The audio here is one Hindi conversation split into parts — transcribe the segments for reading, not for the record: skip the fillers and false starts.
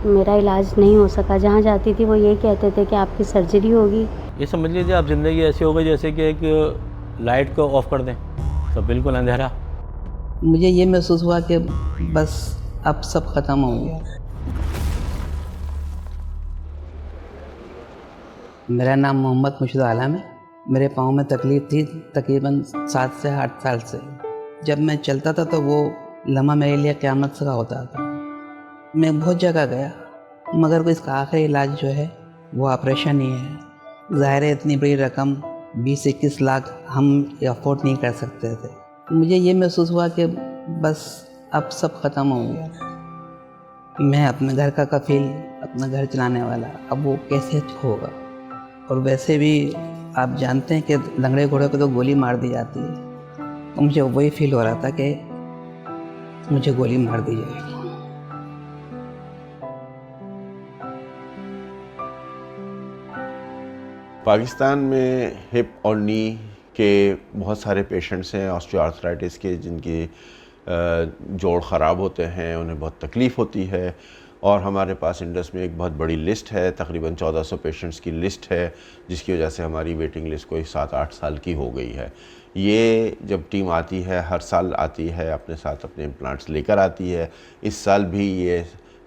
मेरा इलाज नहीं हो सका। जहाँ जाती थी वो यही कहते थे कि आपकी सर्जरी होगी। ये समझ लीजिए आप ज़िंदगी ऐसी हो गई जैसे कि एक लाइट को ऑफ कर दें तो बिल्कुल अंधेरा। मुझे ये महसूस हुआ कि बस अब सब ख़त्म हो गया। मेरा नाम मोहम्मद मुर्शिद आलम है। मेरे पाँव में तकलीफ़ थी तकरीबन 7 से 8 साल से। जब मैं चलता था तो वो लम्हा मेरे लिए क़यामत सा होता था। मैं बहुत जगह गया मगर इसका आखिरी इलाज जो है वो ऑपरेशन ही है। ज़ाहिर है इतनी बड़ी रकम 20-21 लाख हम अफोर्ड नहीं कर सकते थे। मुझे ये महसूस हुआ कि बस अब सब ख़त्म हो गया। मैं अपने घर का कफ़ील, अपना घर चलाने वाला, अब वो कैसे होगा। और वैसे भी आप जानते हैं कि लंगड़े घोड़े को तो गोली मार दी जाती है। तो मुझे वही फील हो रहा था कि मुझे गोली मार दी जाएगी। पाकिस्तान में हिप और नी के बहुत सारे पेशेंट्स हैं ऑस्टियोआर्थराइटिस के, जिनकी जोड़ ख़राब होते हैं, उन्हें बहुत तकलीफ़ होती है। और हमारे पास इंडस में एक बहुत बड़ी लिस्ट है, तकरीबन 1400 पेशेंट्स की लिस्ट है, जिसकी वजह से हमारी वेटिंग लिस्ट कोई 7-8 साल की हो गई है। ये जब टीम आती है, हर साल आती है, अपने साथ अपने इम्प्लांट्स लेकर आती है। इस साल भी ये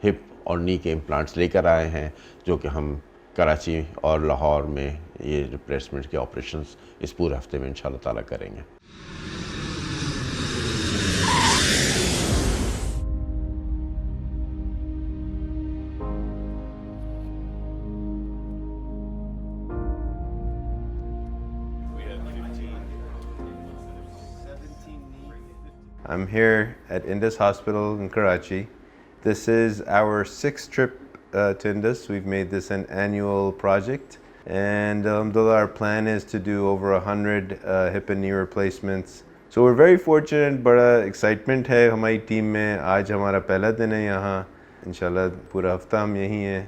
हिप और नी के इम्प्लांट्स लेकर आए हैं, जो कि हम कराची और लाहौर में ये रिप्लेसमेंट के ऑपरेशंस इस पूरे हफ्ते में इंशाल्लाह ताला करेंगे। I'm here at Indus Hospital in Karachi. This is our 6th trip to Indus. We've made this an annual project, and our plan is to do over 100 hip and knee replacements. So we're very fortunate. बड़ा excitement है हमारी टीम में। आज हमारा पहला दिन है यहाँ। इंशाल्लाह पूरा हफ्ता हम यहीं हैं,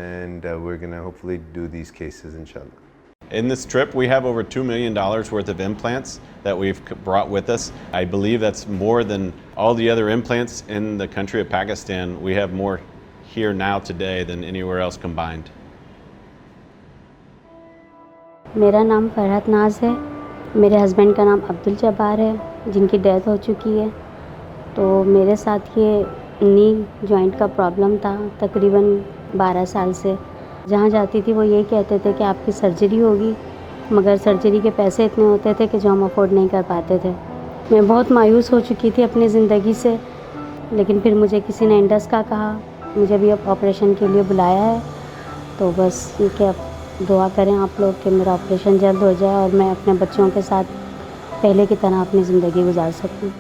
and we're gonna hopefully do these cases inshallah. In this trip, we have over $2 million worth of implants that we've brought with us. I believe that's more than all the other implants in the country of Pakistan. We have more here now today than anywhere else combined. मेरा नाम फरहत नाज है। मेरे हस्बैंड का नाम अब्दुल जब्बार है, जिनकी डेथ हो चुकी है। तो मेरे साथ ये नी जॉइंट का प्रॉब्लम था तकरीबन 12 साल से। जहाँ जाती थी वो यही कहते थे कि आपकी सर्जरी होगी, मगर सर्जरी के पैसे इतने होते थे कि जो हम अफोर्ड नहीं कर पाते थे। मैं बहुत मायूस हो चुकी थी अपनी ज़िंदगी से, लेकिन फिर मुझे किसी ने इंडस का कहा, मुझे भी अब ऑपरेशन के लिए बुलाया है। तो बस ये कि अब दुआ करें आप लोग कि मेरा ऑपरेशन जल्द हो जाए और मैं अपने बच्चों के साथ पहले की तरह अपनी ज़िंदगी गुजार सकूँ।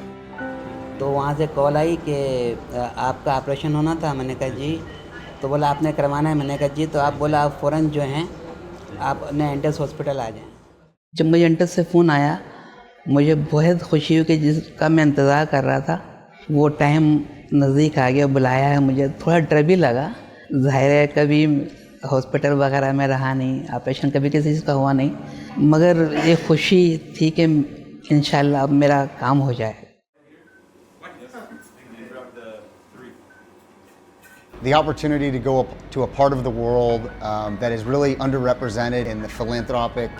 तो वहाँ से कॉल आई कि आपका ऑपरेशन होना था। मैंने कहा जी। तो बोला आपने करवाना है। मैंने कहा जी। तो आप बोला आप फ़ौरन जो हैं आप अपने इंडस हॉस्पिटल आ जाएं। जब मुझे इंडस से फ़ोन आया मुझे बहुत खुशी हुई कि जिसका मैं इंतज़ार कर रहा था वो टाइम नज़दीक आ गया, बुलाया है। मुझे थोड़ा डर भी लगा। ज़ाहिर है कभी हॉस्पिटल वगैरह में रहा नहीं, ऑपरेशन कभी किसी चीज़ का हुआ नहीं, मगर ये खुशी थी कि इंशाल्लाह अब मेरा काम हो जाए। The opportunity to go to a part of the world that is really underrepresented in the philanthropic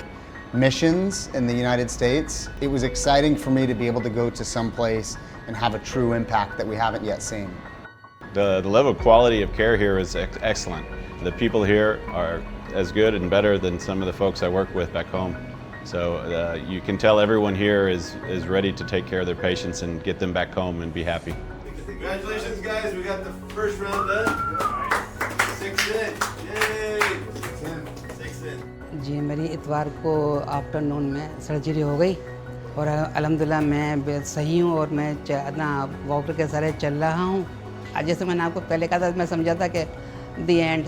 missions in the United States. It was exciting for me to be able to go to some place and have a true impact that we haven't yet seen. The level of quality of care here is excellent. The people here are as good and better than some of the folks I work with back home. So you can tell everyone here is ready to take care of their patients and get them back home and be happy. Congratulations, guys! We got the first round done. 6 in. Yay! 6 in. जी मेरी इतवार को आफ्टरनून में सर्जरी हो गई और अल्हम्दुलिल्लाह मैं सही हूँ और मैं अपना वॉकर के सारे चल रहा हूँ। आज जैसे मैंने आपको पहले कहा था, मैं समझा था कि दी एंड,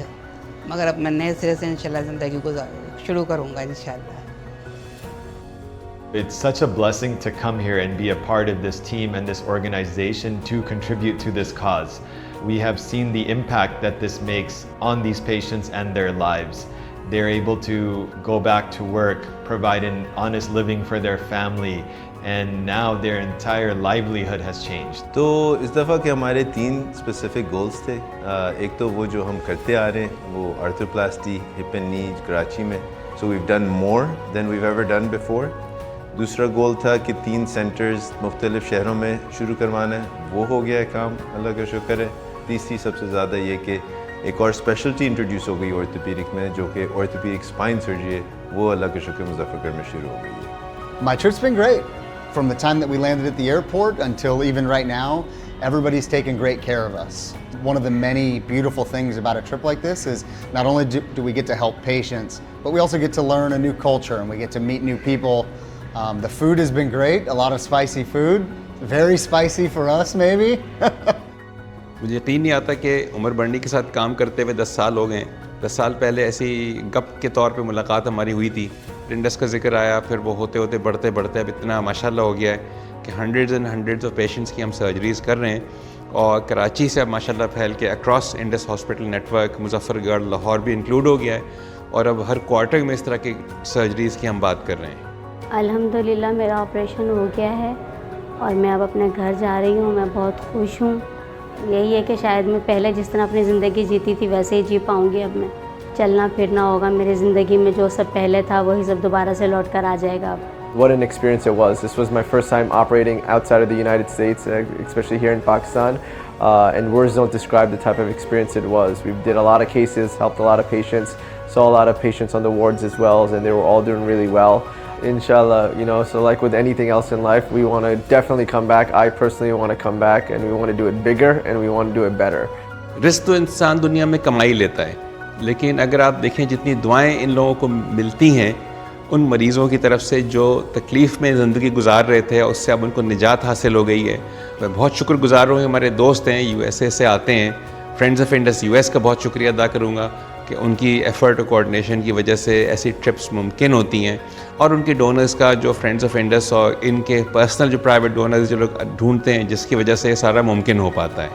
मगर अब मैं नए सिरे से इंशाल्लाह ज़िंदगी को शुरू करूँगा इंशाल्लाह। It's such a blessing to come here and be a part of this team and this organization to contribute to this cause. We have seen the impact that this makes on these patients and their lives. They're able to go back to work, provide an honest living for their family, and now their entire livelihood has changed. तो इस दफ़ा के हमारे 3 स्पेसिफिक गोल्स थे। एक तो वो जो हम करते आ रहे हैं वो arthroplasty hip and knee Karachi में, so we've done more than we've ever done before. दूसरा गोल था कि 3 सेंटर्स मुख्तलिफ शहरों में शुरू करवाना है, वो हो गया है काम, अल्लाह का शुक्र है। तीसरी सबसे ज़्यादा ये कि एक और स्पेशलिटी इंट्रोड्यूस हो गई ऑर्थोपीडिक में, जो कि ऑर्थोपीडिक स्पाइन सर्जरी है, वो अल्लाह के शुक्र मुजफ्फरगढ़ में शुरू हो गई है। My trip's been great. From the time that we landed at the airport until even right now, everybody's taken great care of us. One of the many beautiful things about a trip like this is not only do we get to help patients, but we also get to learn a new culture and we get to meet new people. The food has been great, a lot of spicy food, very spicy for us maybe. मुझे यकीन नहीं आता कि उमर बर्नी के साथ काम करते हुए 10 साल हो गए। 10 साल पहले ऐसी गप के तौर पे मुलाकात हमारी हुई थी, टिंडस का जिक्र आया, फिर वो होते होते बढ़ते बढ़ते अब इतना माशाल्लाह हो गया है कि hundreds and hundreds of patients की हम सर्जरीज़ कर रहे हैं। और कराची से अब माशाल्लाह फैल के across Indus hospital network Muzaffargarh Lahore भी इंक्लूड हो गया है, और अब हर क्वार्टर में इस तरह की सर्जरीज़ की हम बात कर रहे हैं। अल्हम्दुलिल्लाह मेरा ऑपरेशन हो गया है और मैं अब अपने घर जा रही हूँ। मैं बहुत खुश हूँ। यही है कि शायद मैं पहले जिस तरह अपनी ज़िंदगी जीती थी वैसे ही जी पाऊँगी। अब मैं चलना फिरना होगा, मेरी ज़िंदगी में जो सब पहले था वही सब दोबारा से लौट कर आ जाएगा अब। What an experience it was. This was my first time operating outside of the United States, especially here in Pakistan. And words don't describe the type of experience it was. We did a lot of cases, helped a lot of patients, saw a lot of patients on the wards as well, and they were all doing really well. Inshallah, you know, so like with anything else in life, we want to definitely come back. I personally want to come back, and we want to do it bigger, and we want to do it better. Risk तो इंसान दुनिया में कमाई लेता है, लेकिन अगर आप देखें जितनी दुआएं इन लोगों को मिलती हैं उन मरीज़ों की तरफ से जो तकलीफ़ में ज़िंदगी गुजार रहे थे, उससे अब उनको निजात हासिल हो गई है। मैं बहुत शुक्रगुजार हूँ। हमारे दोस्त हैं USA से आते हैं, फ्रेंड्स ऑफ इंडस US का बहुत शुक्रिया अदा करूँगा कि उनकी एफ़र्ट और कोऑर्डिनेशन की वजह से ऐसी ट्रिप्स मुमकिन होती हैं, और उनके डोनर्स का जो फ्रेंड्स ऑफ इंडस और इनके पर्सनल जो प्राइवेट डोनर्स जो लोग ढूंढते हैं, जिसकी वजह से ये सारा मुमकिन हो पाता है।